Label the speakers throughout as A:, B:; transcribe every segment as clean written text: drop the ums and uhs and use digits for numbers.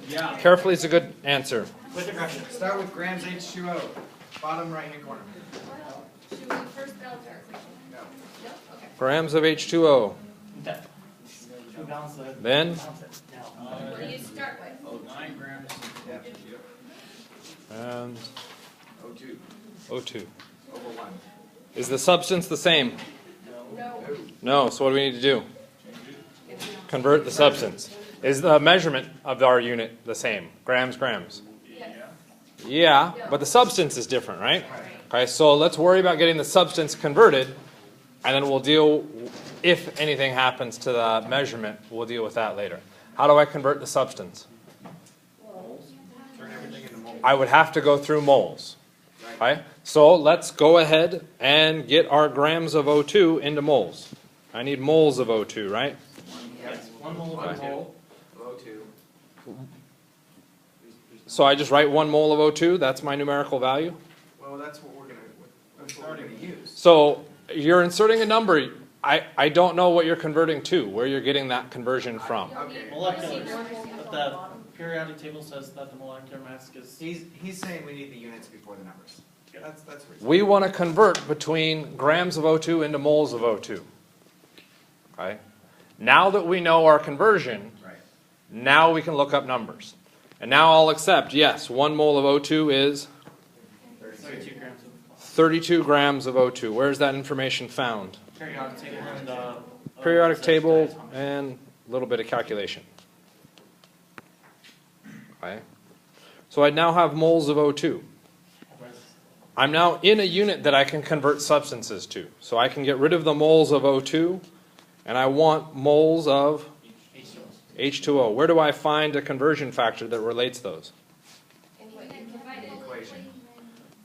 A: Yeah.
B: Carefully is a good answer.
A: With aggression.
C: Start with grams H2O, bottom right hand corner.
D: Should we first balance our equation?
C: No.
D: No? Okay.
B: Grams of H2O.
A: Okay. Should we balance the
B: Then
A: balance it now?
D: What do you start with?
A: 9 grams.
C: Yeah.
B: and
C: O2
B: O2.
C: over 1.
B: Is the substance the same?
D: No.
B: No. So what do we need to do? Convert the substance. Is the measurement of our unit the same? Grams, grams.
D: Yes.
B: Yeah, but the substance is different, right? Okay, so let's worry about getting the substance converted, and then we'll deal, if anything happens to the measurement, we'll deal with that later. How do I convert the substance?
C: Turn everything into moles.
B: I would have to go through moles. Okay, so let's go ahead and get our grams of O2 into moles. I need moles of O2, right?
A: Yes. 1 mole of
C: One
A: O2.
C: mole of O2.
B: So I just write 1 mole of O2, that's my numerical value.
C: Well, that's what we're going to use.
B: So you're inserting a number. I don't know what you're converting to, where you're getting that conversion from.
C: Okay.
A: Molecular. But the periodic table says that the molecular mass is.
C: He's saying we need the units before the numbers. That's what he's
B: We want to convert between grams of O2 into moles of O2. Okay? Now that we know our conversion,
C: Right.
B: now we can look up numbers. And now I'll accept, yes, 1 mole of O2 is
A: 32 grams of
B: 32 grams of O2. Where's that information found?
A: periodic table and
B: Periodic table and a little bit of calculation. Okay? So I now have moles of O2. I'm now in a unit that I can convert substances to. So I can get rid of the moles of O2, and I want moles of H2O. Where do I find a conversion factor that relates those?
C: Equation.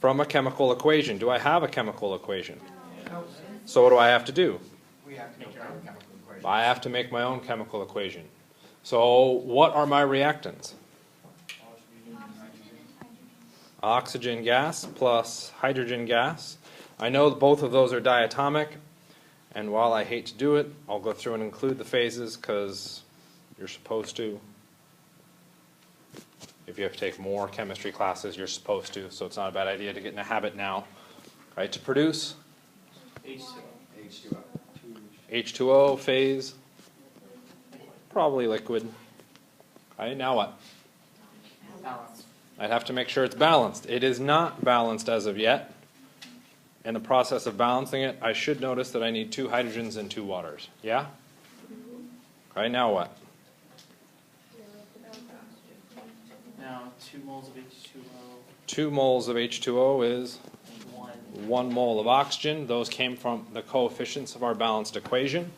B: From a chemical equation. Do I have a chemical equation?
C: No.
B: So what do I have to do?
C: We have to make our own chemical equation.
B: I have to make my own chemical equation. So what are my reactants? Oxygen gas plus hydrogen gas. I know that both of those are diatomic, and while I hate to do it, I'll go through and include the phases because you're supposed to. If you have to take more chemistry classes, you're supposed to, so it's not a bad idea to get in a habit now. Right, to produce
C: H2O.
B: H2O phase, probably liquid. Okay, now what?
A: balance.
B: I'd have to make sure it's balanced. It is not balanced as of yet. In the process of balancing it, I should notice that I need 2 hydrogens and 2 waters. Yeah? Okay, now what?
A: Now 2 moles of H2O.
B: 2 moles of H2O is
A: 1.
B: 1 mole of oxygen. Those came from the coefficients of our balanced equation.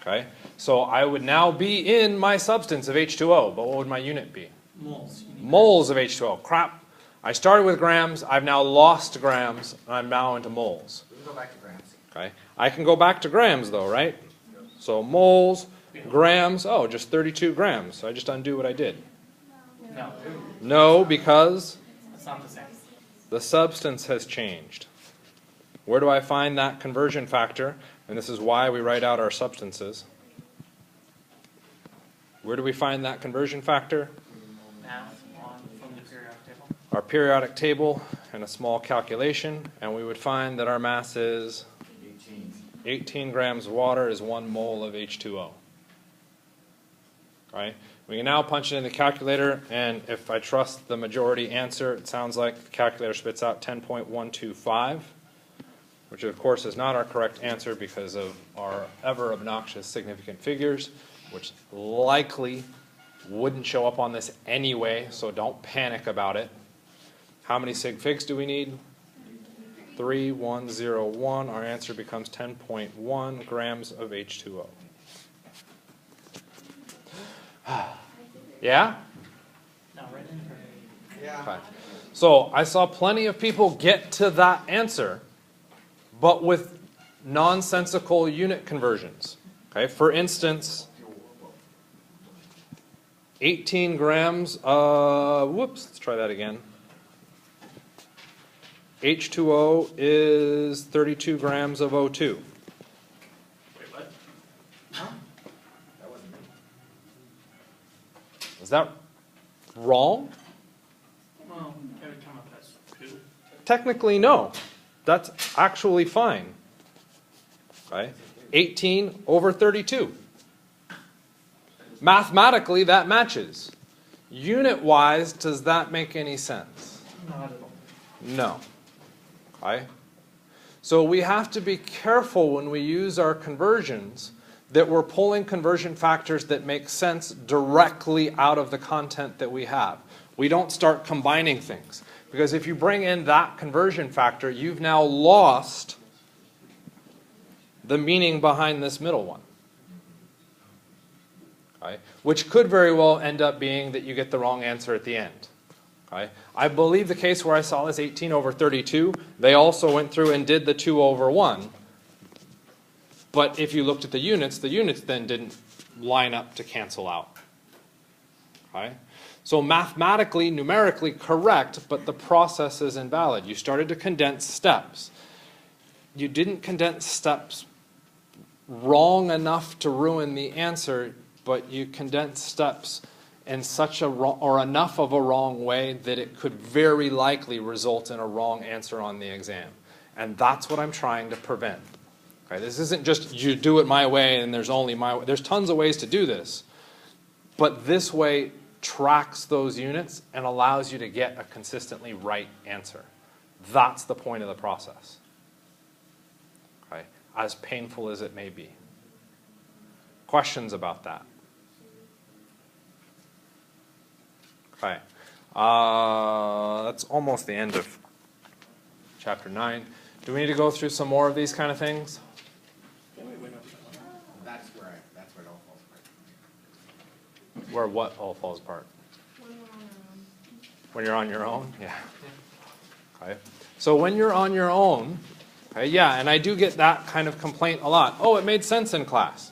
B: Okay, so I would now be in my substance of H2O, but what would my unit be?
A: Moles.
B: Moles of H2O. Crap. I started with grams. I've now lost grams. And I'm now into moles.
C: We can go back to grams.
B: Okay. I can go back to grams though, right? So moles, grams. Oh, just 32 grams. So I just undo what I did.
A: No.
B: No, because
A: It's not the same.
B: the substance has changed. Where do I find that conversion factor? And this is why we write out our substances. Where do we find that conversion factor?
A: Math from the periodic table.
B: Our periodic table and a small calculation, and we would find that our mass is 18 grams of water is 1 mole of H2O. Right? We can now punch it in the calculator, and if I trust the majority answer, it sounds like the calculator spits out 10.125, which of course is not our correct answer because of our ever obnoxious significant figures, which likely wouldn't show up on this anyway, so don't panic about it. How many sig figs do we need? 3101. Our answer becomes 10.1 grams of H2O. Yeah?
A: No, right in here.
C: Yeah.
B: Okay. So I saw plenty of people get to that answer, but with nonsensical unit conversions. Okay, for instance, 18 grams whoops, let's try that again. H2O is 32 grams of O2.
A: Wait, what?
C: That wasn't me.
B: Is that wrong?
A: Well, it would come up as 2.
B: Technically, no. That's actually fine. Okay? 18 over 32. Mathematically, that matches. Unit-wise, does that make any sense?
A: Not at all.
B: No. Okay? So we have to be careful when we use our conversions that we're pulling conversion factors that make sense directly out of the content that we have. We don't start combining things. Because if you bring in that conversion factor, you've now lost the meaning behind this middle one. Okay? Which could very well end up being that you get the wrong answer at the end. Okay? I believe the case where I saw this 18 over 32, they also went through and did the 2 over 1. But if you looked at the units then didn't line up to cancel out. Okay? So mathematically, numerically correct, but the process is invalid. You started to condense steps. You didn't condense steps wrong enough to ruin the answer, but you condensed steps in such a wrong, or enough of a wrong way that it could very likely result in a wrong answer on the exam. And that's what I'm trying to prevent. Okay, this isn't just you do it my way and there's only my way. There's tons of ways to do this. But this way tracks those units and allows you to get a consistently right answer. That's the point of the process. Okay, as painful as it may be. Questions about that? Okay, that's almost the end of chapter 9. Do we need to go through some more of these kind of things?
C: That's where it all falls apart.
B: Where what all falls apart? When you're on your own? Yeah. Okay. So when you're on your own, okay, yeah, and I do get that kind of complaint a lot. Oh, it made sense in class.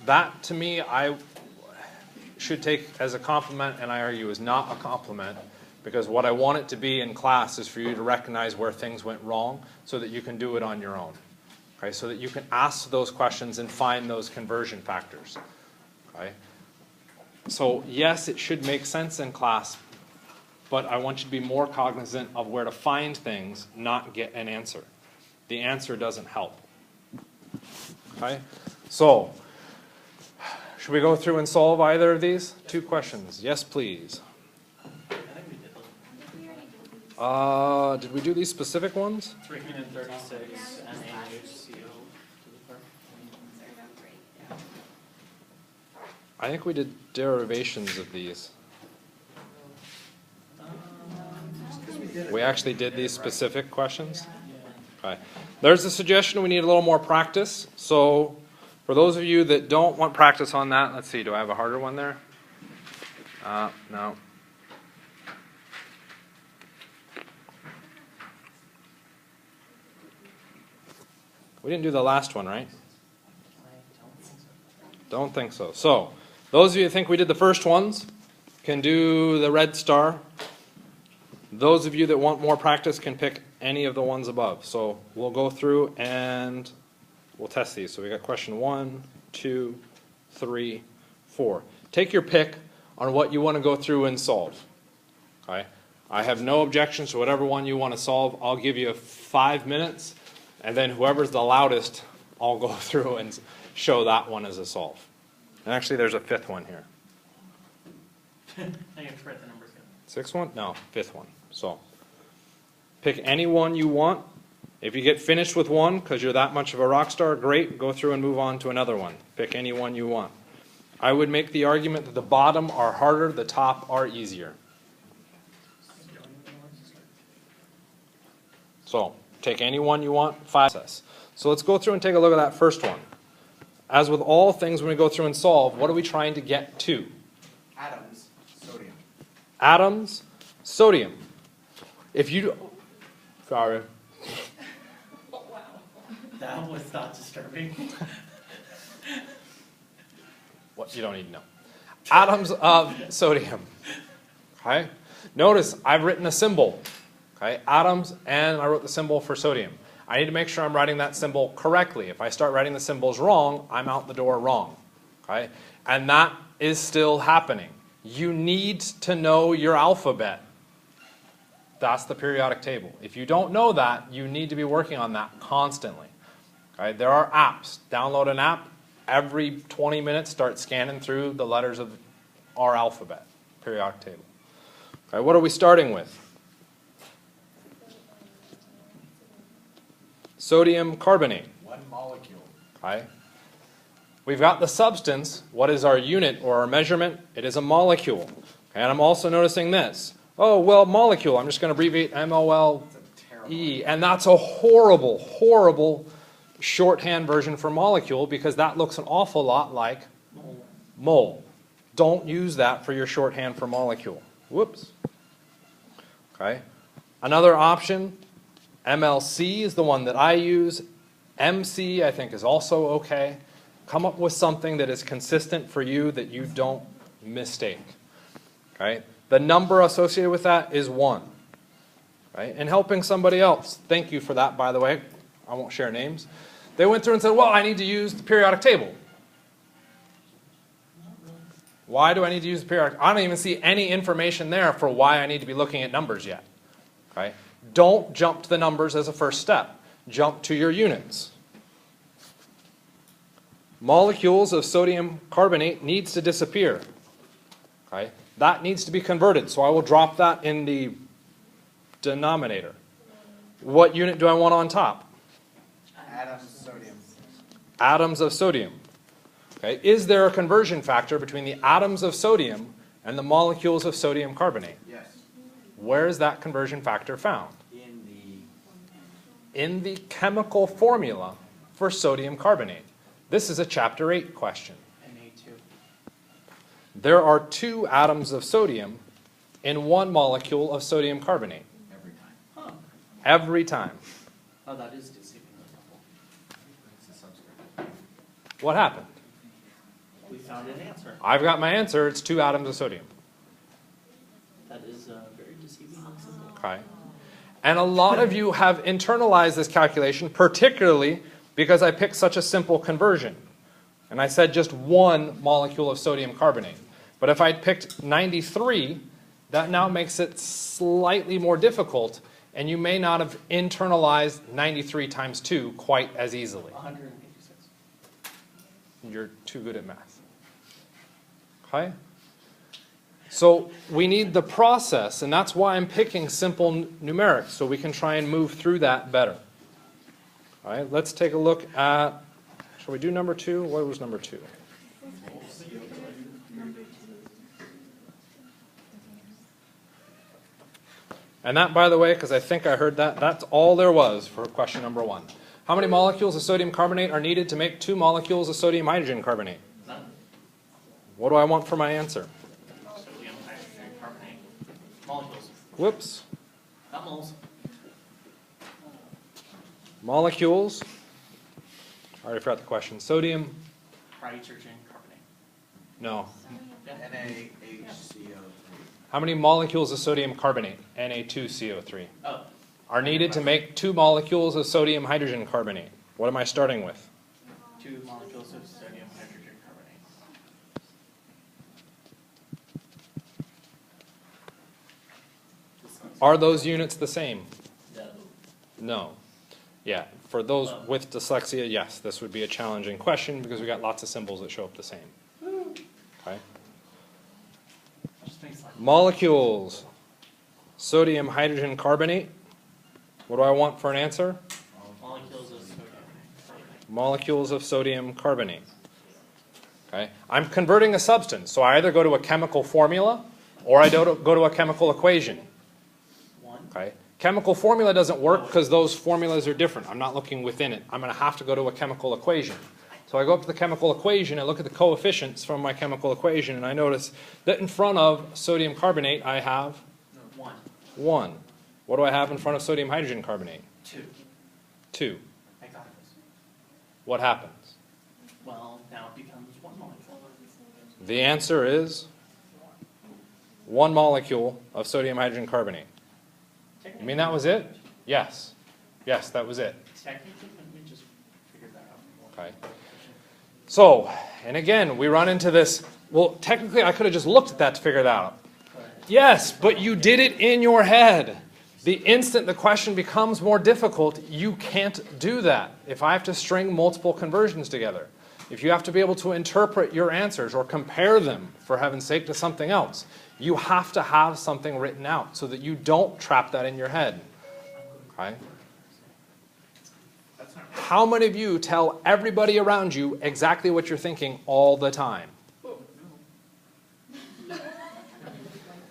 B: That, to me, I should take as a compliment, and I argue is not a compliment, because what I want it to be in class is for you to recognize where things went wrong so that you can do it on your own. Okay, so that you can ask those questions and find those conversion factors. Okay? So yes, it should make sense in class, but I want you to be more cognizant of where to find things, not get an answer. The answer doesn't help. Okay? So, should we go through and solve either of these? 2 questions. Yes, please.
A: I think we did those.
B: Did we do these specific ones?
A: 336 and AHCO to the first.
B: I think we did derivations of these. We actually did these specific questions? Okay. There's a suggestion we need a little more practice. So for those of you that don't want practice on that, let's see, do I have a harder one there? No. We didn't do the last one, right? Don't think so. So, those of you that think we did the first ones can do the red star. Those of you that want more practice can pick any of the ones above. So we'll go through and we'll test these. So we got question 1, 2, 3, 4. Take your pick on what you want to go through and solve. Okay? I have no objections to whatever one you want to solve. I'll give you 5 minutes, and then whoever's the loudest, I'll go through and show that one as a solve. And actually, there's a 5th one here.
A: I have to write the numbers down.
B: 6th one? No, 5th one. So, pick any one you want. If you get finished with one because you're that much of a rock star, great. Go through and move on to another one. Pick any one you want. I would make the argument that the bottom are harder, the top are easier. So, take any one you want, 5. So let's go through and take a look at that first one. As with all things when we go through and solve, what are we trying to get to?
C: Atoms, sodium.
B: Atoms, sodium. If you do, sorry.
D: Oh, wow.
A: That was not disturbing.
B: What you don't need to know. Atoms of sodium. Okay? Notice I've written a symbol. Okay? Atoms, and I wrote the symbol for sodium. I need to make sure I'm writing that symbol correctly. If I start writing the symbols wrong, I'm out the door wrong. Okay? And that is still happening. You need to know your alphabet. That's the periodic table. If you don't know that, you need to be working on that constantly. Okay? There are apps. Download an app. Every 20 minutes, start scanning through the letters of our alphabet, periodic table. Okay, what are we starting with? Sodium carbonate.
C: One molecule.
B: Okay. We've got the substance. What is our unit or our measurement? It is a molecule. Okay, and I'm also noticing this. Oh, well, molecule. I'm just going to abbreviate MOLE. And that's a horrible, horrible shorthand version for molecule because that looks an awful lot like mole. Don't use that for your shorthand for molecule. Whoops. Okay. Another option, MLC is the one that I use. MC I think is also okay. Come up with something that is consistent for you that you don't mistake. Okay? The number associated with that is 1. Right? And helping somebody else. Thank you for that, by the way. I won't share names. They went through and said, well, I need to use the periodic table. Why do I need to use the periodic? I don't even see any information there for why I need to be looking at numbers yet. Okay? Don't jump to the numbers as a first step. Jump to your units. Molecules of sodium carbonate needs to disappear. Okay? That needs to be converted, so I will drop that in the denominator. What unit do I want on top?
C: Atoms of sodium.
B: Atoms of sodium. Okay? Is there a conversion factor between the atoms of sodium and the molecules of sodium carbonate?
C: Yes.
B: Where is that conversion factor found?
C: In
B: In the chemical formula for sodium carbonate. This is a chapter 8 question.
A: Na2.
B: There are 2 atoms of sodium in 1 molecule of sodium carbonate.
C: every time.
A: Huh.
B: Every time.
A: Oh, that is deceiving.
C: It's a subscript.
B: What happened?
A: We found an answer.
B: I've got my answer. It's 2 atoms of sodium.
A: That is very deceiving and simple.
B: Okay. And a lot of you have internalized this calculation, particularly because I picked such a simple conversion. And I said just 1 molecule of sodium carbonate. But if I'd picked 93, that now makes it slightly more difficult, and you may not have internalized 93 times 2 quite as easily.
A: 186.
B: You're too good at math. Okay? So we need the process, and that's why I'm picking simple numerics, so we can try and move through that better. All right, let's take a look at, shall we do number 2? What was number 2? And that, by the way, because I think I heard that, that's all there was for question number 1. How many molecules of sodium carbonate are needed to make 2 molecules of sodium hydrogen carbonate?
A: None.
B: What do I want for my answer?
A: Sodium hydrogen carbonate. Molecules.
B: Whoops.
A: Not moles.
B: Molecules. I already forgot the question. Sodium.
A: Hydrogen carbonate.
B: No.
C: NaHCO3.
B: How many molecules of sodium carbonate, Na2CO3,
A: Oh,
B: are needed to make 2 molecules of sodium hydrogen carbonate? What am I starting with?
A: 2 molecules of sodium hydrogen carbonate.
B: Are those units the same?
A: No.
B: No. Yeah, for those with dyslexia, yes, this would be a challenging question because we got lots of symbols that show up the same. Okay.
A: Just makes like
B: Molecules, sodium hydrogen carbonate. What do I want for an answer?
A: molecules of sodium carbonate.
B: Molecules of sodium carbonate. Okay. I'm converting a substance, so I either go to a chemical formula or I go to a chemical equation.
A: 1.
B: Okay. Chemical formula doesn't work because those formulas are different. I'm not looking within it. I'm going to have to go to a chemical equation. So I go up to the chemical equation and look at the coefficients from my chemical equation, and I notice that in front of sodium carbonate I have
A: 1.
B: 1. What do I have in front of sodium hydrogen carbonate?
A: 2.
B: 2.
A: I got this.
B: What happens?
A: Well, now it becomes 1 molecule.
B: The answer is 1 molecule of sodium hydrogen carbonate. You mean that was it? Yes. Yes, that was it.
A: Technically, let me just figure that out.
B: Okay. So, and again, we run into this Well, technically, I could have just looked at that to figure that out. Yes, but you did it in your head. The instant the question becomes more difficult, you can't do that. If I have to string multiple conversions together, if you have to be able to interpret your answers or compare them, for heaven's sake, to something else, you have to have something written out so that you don't trap that in your head. Okay? How many of you tell everybody around you exactly what you're thinking all the time?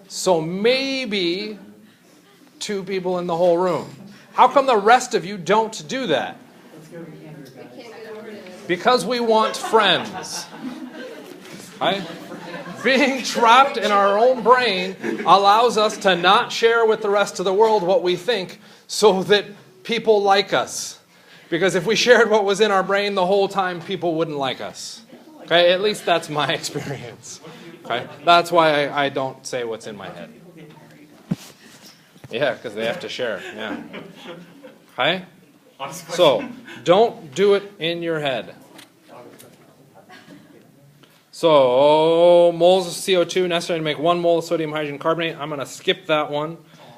B: So maybe 2 people in the whole room. How come the rest of you don't do that? Because we want friends. Right? Being trapped in our own brain allows us to not share with the rest of the world what we think so that people like us. Because if we shared what was in our brain the whole time, people wouldn't like us. Okay? At least that's my experience. Okay? That's why I don't say what's in my head. Yeah, because they have to share. Yeah. Okay? So, don't do it in your head. So, moles of CO2 necessary to make 1 mole of sodium hydrogen carbonate. I'm going to skip that one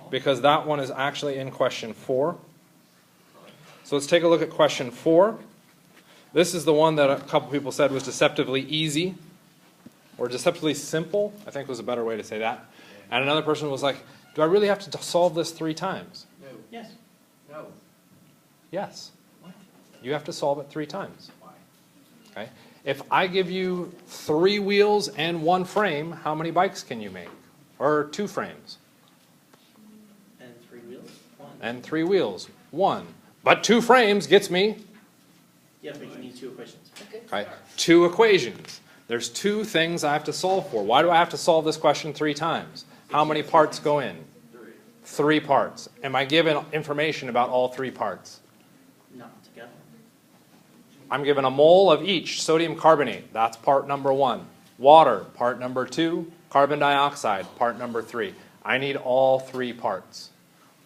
B: because that one is actually in question 4. So let's take a look at question 4. This is the one that a couple people said was deceptively easy, or deceptively simple, I think was a better way to say that. And another person was like, do I really have to solve this 3 times?
C: No.
A: Yes.
C: No.
B: Yes.
C: What?
B: You have to solve it 3 times.
C: Why?
B: Okay. If I give you 3 wheels and 1 frame, how many bikes can you make? Or 2 frames?
A: And 3 wheels? 1.
B: And 3 wheels. 1. But 2 frames gets me,
A: Yeah, but you need 2 equations.
B: okay, 2 equations. There's 2 things I have to solve for. Why do I have to solve this question 3 times? How many parts go in? 3 parts. Am I given information about all 3 parts?
A: Not together.
B: I'm given a mole of each. Sodium carbonate, that's part number 1. Water, part number 2. Carbon dioxide, part number 3. I need all 3 parts.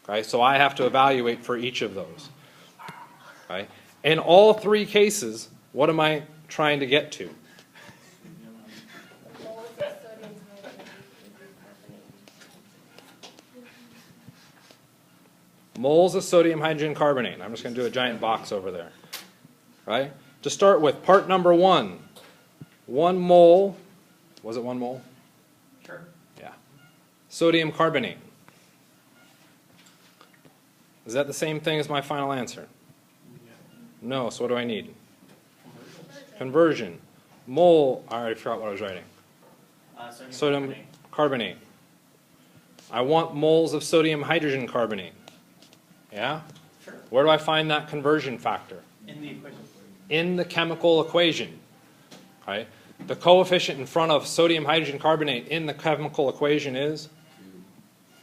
B: Okay, so I have to evaluate for each of those. Okay. In all 3 cases, what am I trying to get to? Moles of sodium hydrogen carbonate. I'm just going to do a giant box over there. Right? To start with, part number 1. 1 mole. Was it 1 mole?
A: Sure.
B: Yeah. Sodium carbonate. Is that the same thing as my final answer? No, so what do I need? Conversion. Mole, I already forgot what I was writing. Sodium carbonate. I want moles of sodium hydrogen carbonate. Yeah?
A: Sure.
B: Where do I find that conversion factor?
A: In the equation.
B: In the chemical equation. Okay? The coefficient in front of sodium hydrogen carbonate in the chemical equation is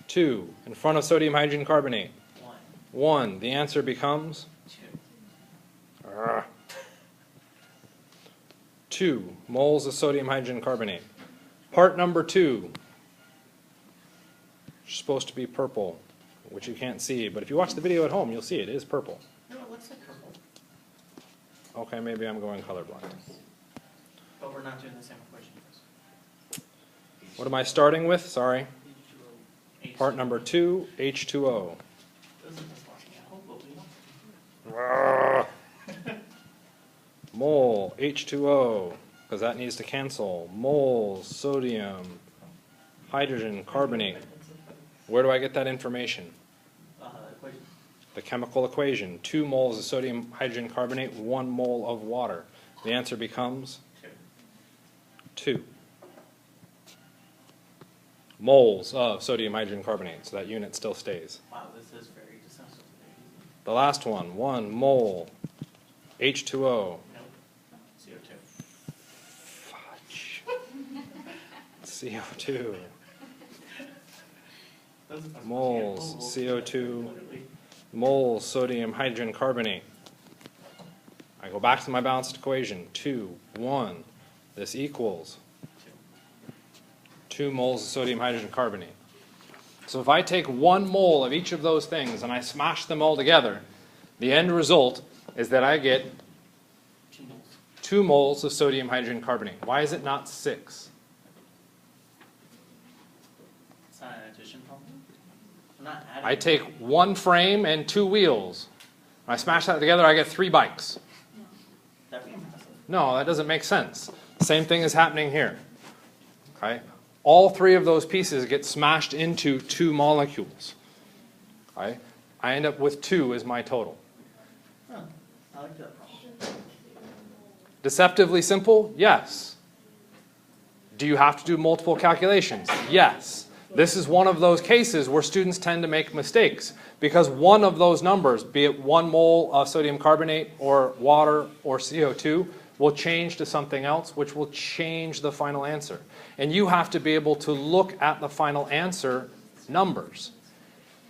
B: 2. In front of sodium hydrogen carbonate, 1. The answer becomes 2 moles of sodium hydrogen carbonate. Part number 2. It's supposed to be purple, which you can't see, but if you watch the video at home, you'll see it is purple.
A: No, it looks like purple.
B: Okay, maybe I'm going colorblind.
A: But we're not doing the same equation.
B: What am I starting with? Sorry.
A: H2O.
B: Part number 2, H2O.
A: Doesn't this lock me out? But we want.
B: Mole, H2O, because that needs to cancel. Moles, sodium, hydrogen, carbonate. Where do I get that information?
A: Equation.
B: The chemical equation. 2 moles of sodium hydrogen carbonate, 1 mole of water. The answer becomes 2 moles of sodium hydrogen carbonate, so that unit still stays.
A: Wow, this is very deceptive.
B: The last one, 1 mole, H2O.
A: Nope. CO2.
B: Fudge. CO2. Moles, CO2, moles, sodium hydrogen carbonate. I go back to my balanced equation. 2, 1. This equals 2 moles of sodium hydrogen carbonate. So if I take 1 mole of each of those things and I smash them all together, the end result is that I get 2 moles of sodium hydrogen carbonate. Why is it not 6?
A: It's not an addition problem? I'm not adding.
B: I take one frame and two wheels. When I smash that together, I get 3 bikes.
A: That'd be impressive.
B: No, that doesn't make sense. Same thing is happening here. Okay? All 3 of those pieces get smashed into 2 molecules. Okay? I end up with 2 as my total.
A: Huh. I like that problem.
B: Deceptively simple? Yes. Do you have to do multiple calculations? Yes. This is one of those cases where students tend to make mistakes because one of those numbers, be it 1 mole of sodium carbonate or water or CO2, will change to something else, which will change the final answer. And you have to be able to look at the final answer numbers.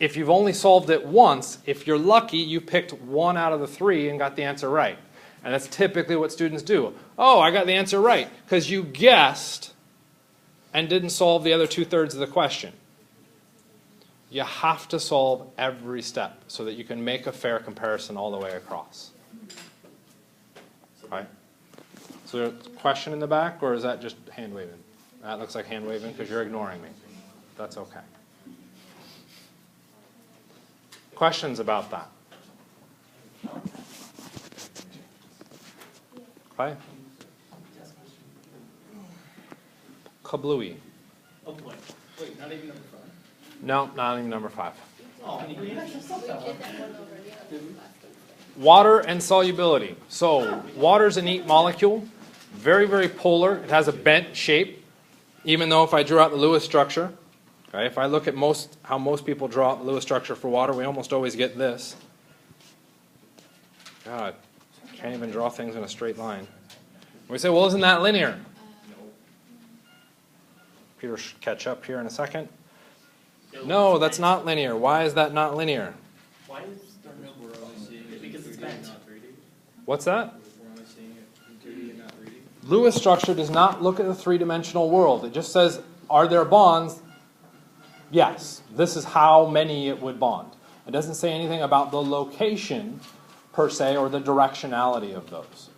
B: If you've only solved it once, if you're lucky, you picked 1 out of the 3 and got the answer right. And that's typically what students do. Oh, I got the answer right, because you guessed and didn't solve the other 2/3 of the question. You have to solve every step so that you can make a fair comparison all the way across. Right? So, a question in the back, or is that just hand waving? That looks like hand waving because you're ignoring me. That's okay. Questions about that? Okay. Kablooey.
A: Oh boy. Wait, not even number 5?
B: No, not even number 5.
A: Oh, we actually solved that one.
B: Water and solubility. So, water's a neat molecule. Very, very polar. It has a bent shape. Even though if I drew out the Lewis structure, okay, if I look at how most people draw out the Lewis structure for water, we almost always get this. God, can't even draw things in a straight line. We say, well, isn't that linear? Peter should catch up here in a second. No, that's not linear. Why is that not linear?
A: Why is there no because it's bent.
B: What's that? Lewis structure does not look at the 3-dimensional world. It just says, are there bonds? Yes. This is how many it would bond. It doesn't say anything about the location, per se, or the directionality of those.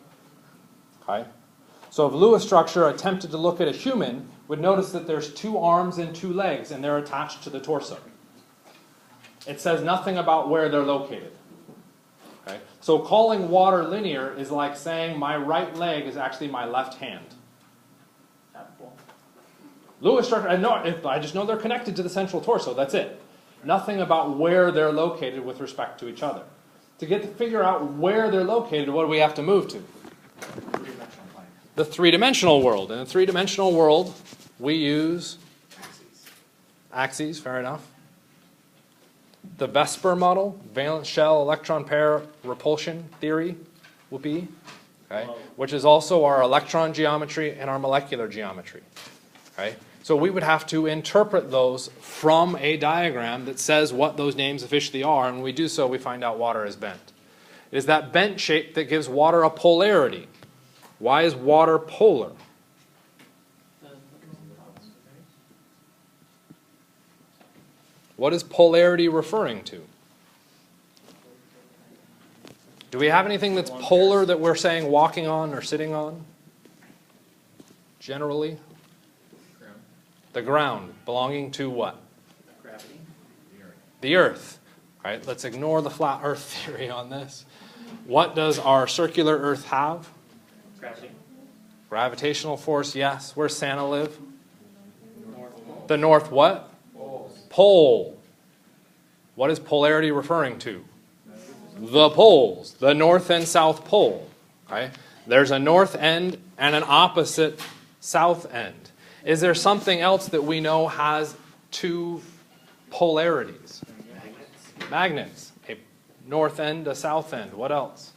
B: Okay? So if Lewis structure attempted to look at a human, would notice that there's 2 arms and 2 legs, and they're attached to the torso. It says nothing about where they're located. Okay? So calling water linear is like saying my right leg is actually my left hand. Lewis structure, I just know they're connected to the central torso, that's it. Nothing about where they're located with respect to each other. To figure out where they're located, what do we have to move to? The 3-dimensional world. In the 3-dimensional world, we use axes, fair enough. The Vesper model, valence shell electron pair repulsion theory, will be, okay, which is also our electron geometry and our molecular geometry. Okay? So we would have to interpret those from a diagram that says what those names officially are, and when we do so, we find out water is bent. It is that bent shape that gives water a polarity. Why is water polar? What is polarity referring to? Do we have anything that's polar that we're saying walking on or sitting on? Generally? The ground, belonging to what?
A: Gravity.
B: The earth. All right, let's ignore the flat earth theory on this. What does our circular earth have?
A: Gravity.
B: Gravitational force, yes. Where's Santa live?
A: North pole.
B: The north what? Pole. What is polarity referring to? The poles, the north and south pole. Okay? There's a north end and an opposite south end. Is there something else that we know has 2 polarities? Magnets. A north end, a south end. What else?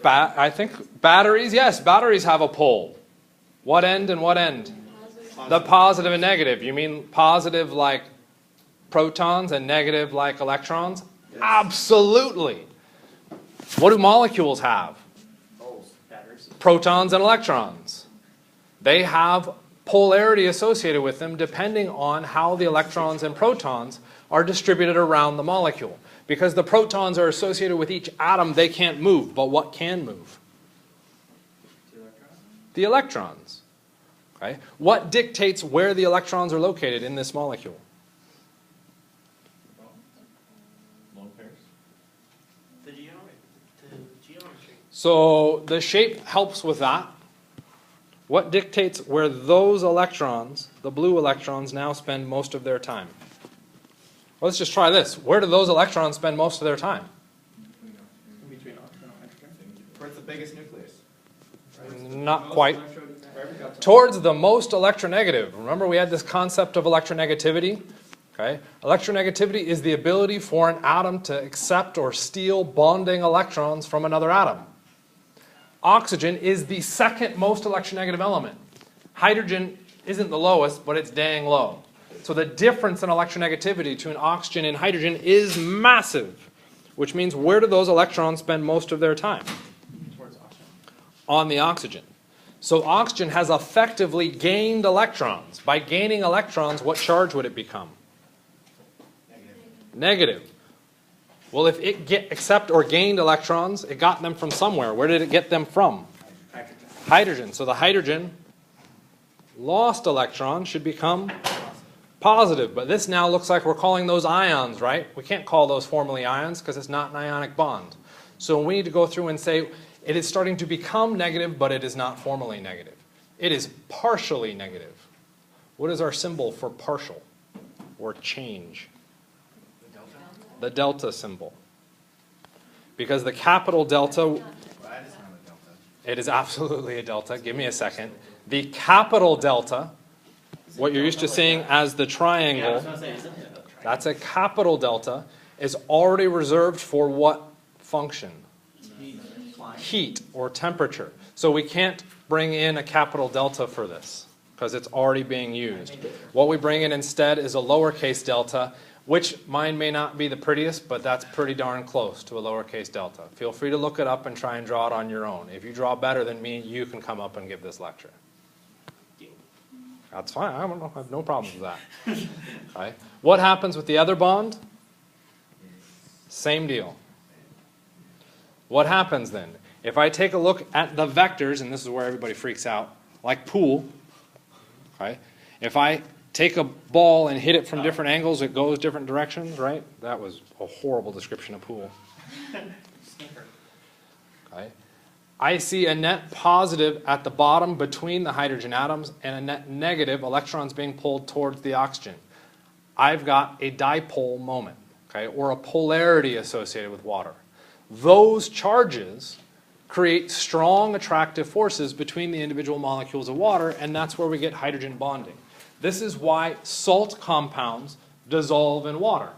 B: I think batteries, yes, batteries have a pole. What end and what end? The positive and negative. You mean positive like protons and negative like electrons? Yes. Absolutely. What do molecules have?
A: Batteries.
B: Protons and electrons. They have polarity associated with them depending on how the electrons and protons are distributed around the molecule. Because the protons are associated with each atom, they can't move. But what can move?
A: The electrons.
B: The electrons. Okay? What dictates where the electrons are located in this molecule?
E: Lone pairs.
A: The geometry.
B: So the shape helps with that. What dictates where those electrons, the blue electrons, now spend most of their time? Well, let's just try this. Where do those electrons spend most of their time?
A: Between oxygen and hydrogen.
C: Where's the biggest nucleus?
B: Not quite. Towards the most electronegative. Remember we had this concept of electronegativity? Okay? Electronegativity is the ability for an atom to accept or steal bonding electrons from another atom. Oxygen is the second most electronegative element. Hydrogen isn't the lowest, but it's dang low. So the difference in electronegativity between oxygen and hydrogen is massive, which means where do those electrons spend most of their time?
A: Towards oxygen.
B: On the oxygen. So oxygen has effectively gained electrons. By gaining electrons, what charge would it become? Negative. Well, if it accept or gained electrons, it got them from somewhere. Where did it get them from? Hydrogen. So the hydrogen lost electron should become positive. But this now looks like we're calling those ions, right? We can't call those formally ions because it's not an ionic bond. So we need to go through and say it is starting to become negative, but it is not formally negative. It is partially negative. What is our symbol for partial or change? The delta symbol. Because the capital delta,
C: Well, that is not a delta.
B: it is absolutely a delta. Give me a second. The capital delta, what you're used to seeing as the
A: Yeah, I was
B: triangle,
A: gonna say, isn't it a triangle?
B: that's a capital delta, is already reserved for what function? Heat or temperature. So we can't bring in a capital delta for this because it's already being used. What we bring in instead is a lowercase delta, which mine may not be the prettiest, but that's pretty darn close to a lowercase delta. Feel free to look it up and try and draw it on your own. If you draw better than me, you can come up and give this lecture. That's fine. I have no problem with that. Right? What happens with the other bond? Same deal. What happens then? If I take a look at the vectors, and this is where everybody freaks out, like pool, right? If I take a ball and hit it from different angles, it goes different directions, right? That was a horrible description of pool. Okay. I see a net positive at the bottom between the hydrogen atoms and a net negative, electrons being pulled towards the oxygen. I've got a dipole moment, okay, or a polarity associated with water. Those charges create strong attractive forces between the individual molecules of water, and that's where we get hydrogen bonding. This is why salt compounds dissolve in water,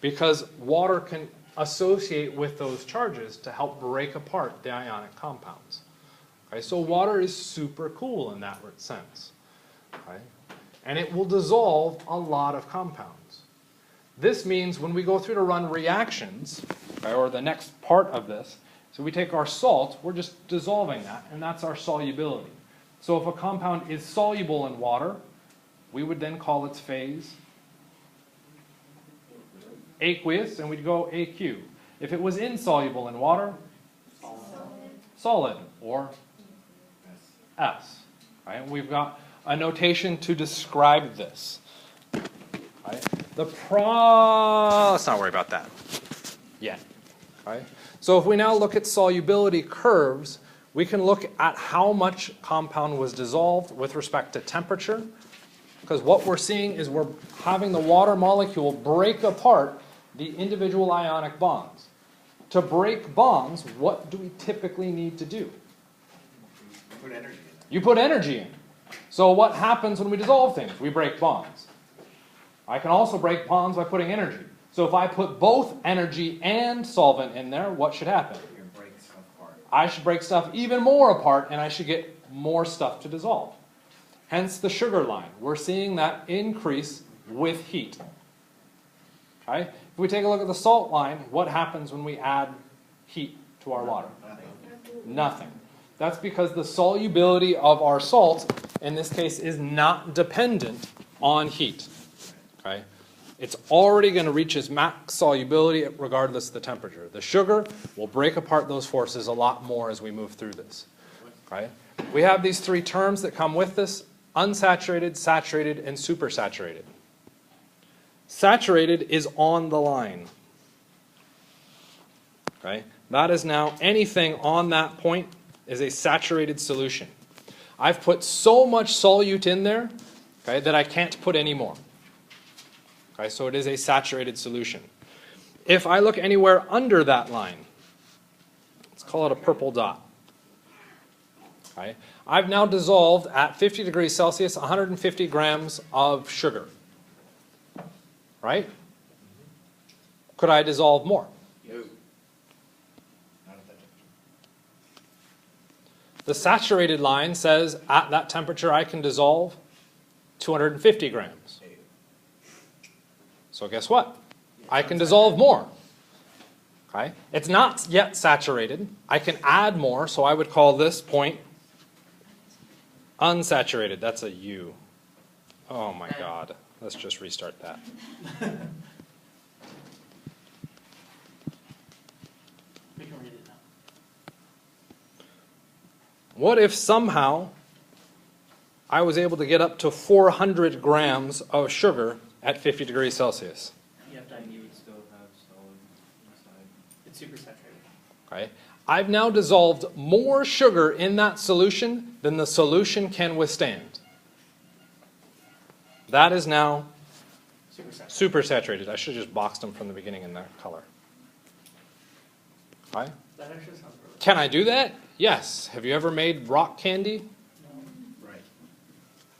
B: because water can associate with those charges to help break apart the ionic compounds. Okay, so water is super cool in that sense. Okay? And it will dissolve a lot of compounds. This means when we go through to run reactions, okay, or the next part of this, so we take our salt, we're just dissolving that, and that's our solubility. So if a compound is soluble in water, we would then call its phase aqueous, and we'd go AQ. If it was insoluble in water, solid, or S. Right? We've got a notation to describe this. Right? Let's not worry about that yet. Right? So if we now look at solubility curves, we can look at how much compound was dissolved with respect to temperature, because what we're seeing is we're having the water molecule break apart the individual ionic bonds. To break bonds, what do we typically need to do?
C: Put energy in it.
B: You put energy in. So what happens when we dissolve things? We break bonds. I can also break bonds by putting energy. So if I put both energy and solvent in there, what should happen?
C: You're gonna break stuff apart.
B: I should break stuff even more apart, and I should get more stuff to dissolve. Hence the sugar line. We're seeing that increase with heat. Okay? If we take a look at the salt line, what happens when we add heat to our water? Nothing. That's because the solubility of our salt, in this case, is not dependent on heat. Okay? It's already going to reach its max solubility regardless of the temperature. The sugar will break apart those forces a lot more as we move through this. Okay? We have these three terms that come with this. unsaturated, saturated, and supersaturated. Saturated is on the line. Okay? That is now anything on that point is a saturated solution. I've put so much solute in there, okay, that I can't put any more. Okay, so it is a saturated solution. If I look anywhere under that line, let's call it a purple dot. Okay, I've now dissolved at 50 degrees Celsius 150 grams of sugar. Right? Could I dissolve more?
C: No. Not at that temperature.
B: The saturated line says at that temperature I can dissolve 250 grams. So guess what? I can dissolve more. Okay? It's not yet saturated. I can add more, so I would call this point unsaturated. That's a U. Oh my God. Let's just restart that.
A: We can read it now.
B: What if somehow I was able to get up to 400 grams of sugar at 50 degrees Celsius?
A: You have to
E: And you
A: IU.
E: would still have solid inside.
A: It's super saturated.
B: Okay. I've now dissolved more sugar in that solution than the solution can withstand. That is now
A: Super saturated.
B: supersaturated. I should have just boxed them from the beginning in that color. Okay.
A: That actually sounds really
B: Can I do that? Yes. Have you ever made rock candy?
C: Right.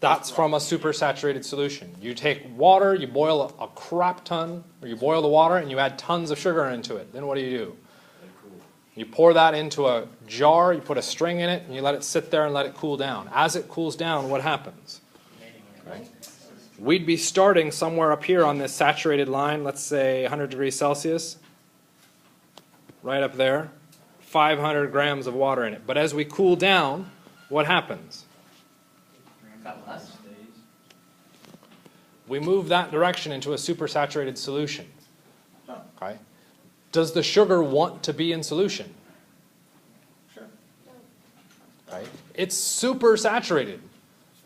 B: That's from a supersaturated solution. You take water, you boil a crap ton, or you boil the water and you add tons of sugar into it. Then what do?
C: Very cool.
B: You pour that into a jar, you put a string in it, and you let it sit there and let it cool down. As it cools down, what happens? Right? We'd be starting somewhere up here on this saturated line, let's say 100 degrees Celsius, right up there, 500 grams of water in it. But as we cool down, what happens?
A: Got less.
B: We move that direction into a supersaturated solution.
A: Oh.
B: Okay? Does the sugar want to be in solution?
A: Sure.
B: Okay? It's supersaturated.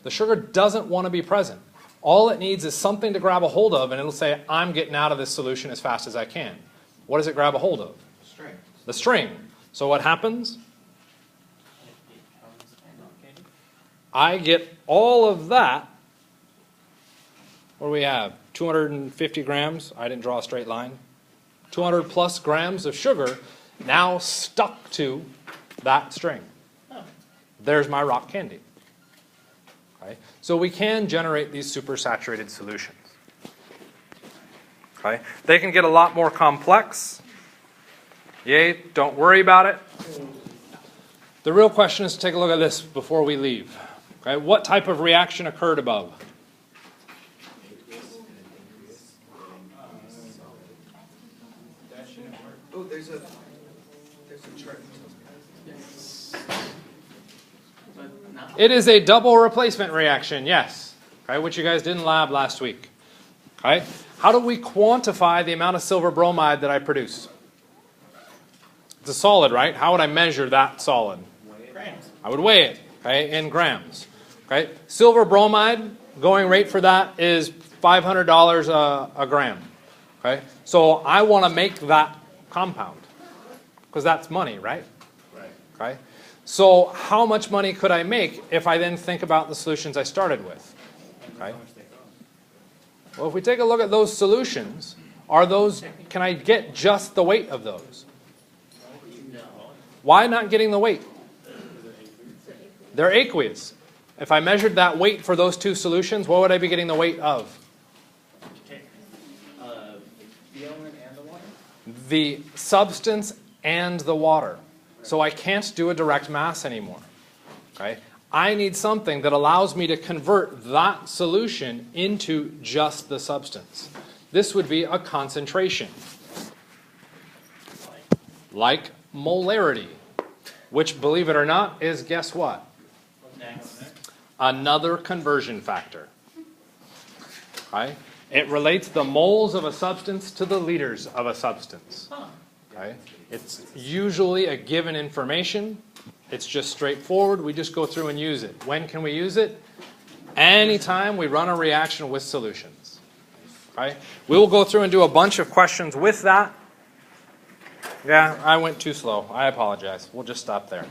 B: The sugar doesn't want to be present. All it needs is something to grab a hold of, and it'll say, I'm getting out of this solution as fast as I can. What does it grab a hold of?
C: String.
B: The string. So what happens?
A: It becomes elongated.
B: I get all of that. What do we have? 250 grams. I didn't draw a straight line. 200 plus grams of sugar now stuck to that string.
A: Oh.
B: There's my rock candy. Okay? So we can generate these supersaturated solutions. Okay? They can get a lot more complex. Yay, don't worry about it. The real question is to take a look at this before we leave. Okay? What type of reaction occurred above?
C: Oh, there's a chart.
A: But not.
B: It is a double replacement reaction, yes. Okay, which you guys did in lab last week. Okay? How do we quantify the amount of silver bromide that I produce? It's a solid, right? How would I measure that solid?
A: Grams.
B: I would weigh it, okay, in grams. Okay? Silver bromide, going rate for that is $500 a gram. Okay? So I want to make that compound because that's money, right?
C: Right.
B: Okay? So how much money could I make if I then think about the solutions I started with? Okay? Well, if we take a look at those solutions, can I get just the weight of those?
A: No.
B: Why not getting the weight? They're aqueous. If I measured that weight for those two solutions, what would I be getting the weight of?
A: Okay.
E: The element and the water?
B: The substance and the water. So I can't do a direct mass anymore. Okay? I need something that allows me to convert that solution into just the substance. This would be a concentration. Like molarity, which, believe it or not, is, guess what?
A: Next.
B: Another conversion factor. Okay? It relates the moles of a substance to the liters of a substance.
A: Huh.
B: Okay? It's usually a given information. It's just straightforward. We just go through and use it. When can we use it? anytime we run a reaction with solutions. Okay? We will go through and do a bunch of questions with that. Yeah, I went too slow. I apologize. We'll just stop there.